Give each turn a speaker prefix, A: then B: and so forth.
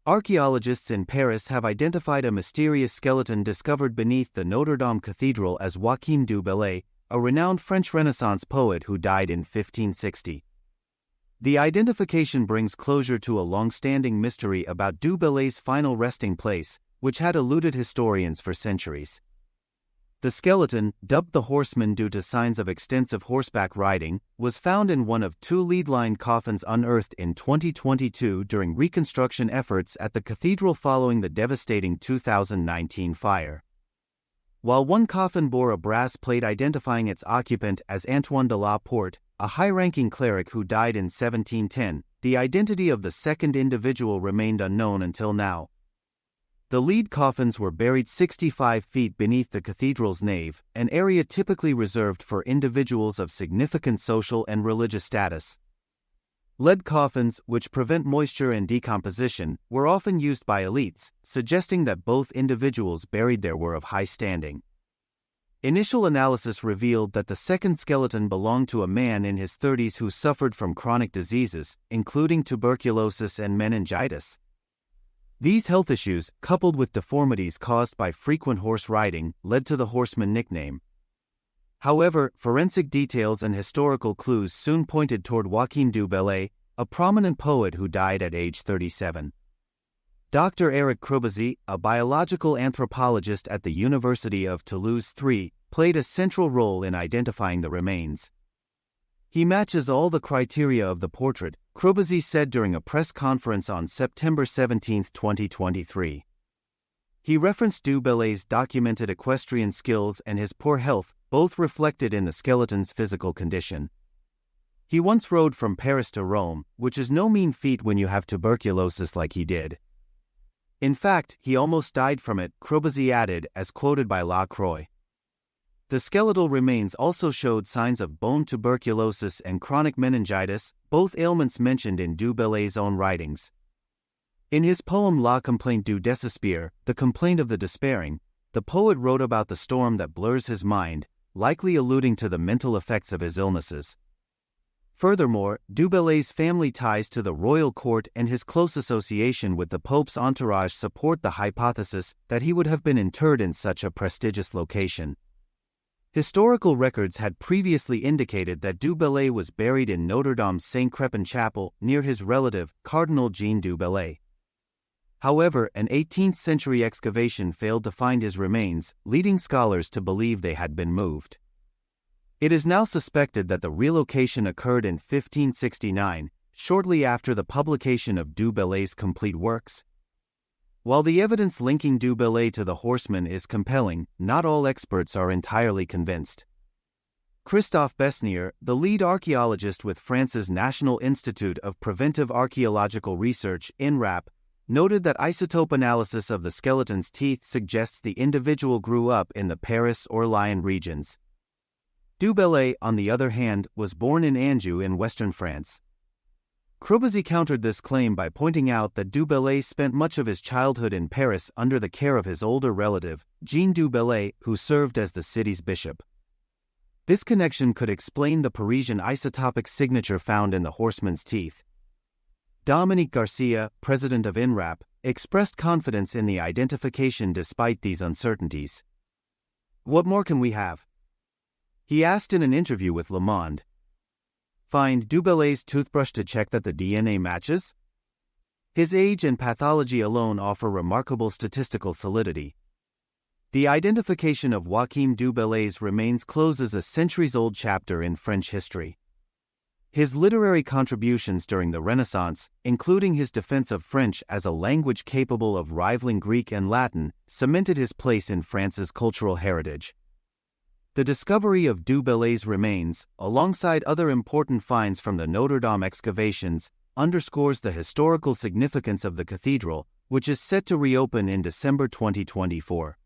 A: Archaeologists in Paris have identified a mysterious skeleton discovered beneath the Notre Dame Cathedral as Joachim du Bellay, a renowned French Renaissance poet who died in 1560. The identification brings closure to a long-standing mystery about du Bellay's final resting place, which had eluded historians for centuries. The skeleton, dubbed the Horseman due to signs of extensive horseback riding, was found in one of two lead-lined coffins unearthed in 2022 during reconstruction efforts at the cathedral following the devastating 2019 fire. While one coffin bore a brass plate identifying its occupant as Antoine de la Porte, a high-ranking cleric who died in 1710, the identity of the second individual remained unknown until now. The lead coffins were buried 65 feet beneath the cathedral's nave, an area typically reserved for individuals of significant social and religious status. Lead coffins, which prevent moisture and decomposition, were often used by elites, suggesting that both individuals buried there were of high standing. Initial analysis revealed that the second skeleton belonged to a man in his 30s who suffered from chronic diseases, including tuberculosis and meningitis. These health issues, coupled with deformities caused by frequent horse riding, led to the Horseman nickname. However, forensic details and historical clues soon pointed toward Joachim du Bellay, a prominent poet who died at age 37. Dr. Eric Croubazzi, a biological anthropologist at the University of Toulouse III, played a central role in identifying the remains. He matches all the criteria of the portrait, Croubazzi said during a press conference on September 17, 2023. He referenced du Bellay's documented equestrian skills and his poor health, both reflected in the skeleton's physical condition. He once rode from Paris to Rome, which is no mean feat when you have tuberculosis like he did. In fact, he almost died from it, Croubazzi added, as quoted by La Croix. The skeletal remains also showed signs of bone tuberculosis and chronic meningitis, both ailments mentioned in du Bellay's own writings. In his poem La Complainte du Désespoir, The Complaint of the Despairing, the poet wrote about the storm that blurs his mind, likely alluding to the mental effects of his illnesses. Furthermore, du Bellay's family ties to the royal court and his close association with the Pope's entourage support the hypothesis that he would have been interred in such a prestigious location. Historical records had previously indicated that du Bellay was buried in Notre Dame's Saint Crepin Chapel near his relative, Cardinal Jean du Bellay. However, an 18th-century excavation failed to find his remains, leading scholars to believe they had been moved. It is now suspected that the relocation occurred in 1569, shortly after the publication of du Bellay's complete works. While the evidence linking du Bellay to the Horseman is compelling, not all experts are entirely convinced. Christophe Besnier, the lead archaeologist with France's National Institute of Preventive Archaeological Research, INRAP, noted that isotope analysis of the skeleton's teeth suggests the individual grew up in the Paris or Lyon regions. Du Bellay, on the other hand, was born in Anjou in western France. Croubazzi countered this claim by pointing out that du Bellay spent much of his childhood in Paris under the care of his older relative, Jean du Bellay, who served as the city's bishop. This connection could explain the Parisian isotopic signature found in the Horseman's teeth. Dominique Garcia, president of INRAP, expressed confidence in the identification despite these uncertainties. "What more can we have?" he asked in an interview with Le Monde. "Find du Bellay's toothbrush to check that the DNA matches?" His age and pathology alone offer remarkable statistical solidity. The identification of Joachim du Bellay's remains closes a centuries-old chapter in French history. His literary contributions during the Renaissance, including his defense of French as a language capable of rivaling Greek and Latin, cemented his place in France's cultural heritage. The discovery of du Bellay's remains, alongside other important finds from the Notre Dame excavations, underscores the historical significance of the cathedral, which is set to reopen in December 2024.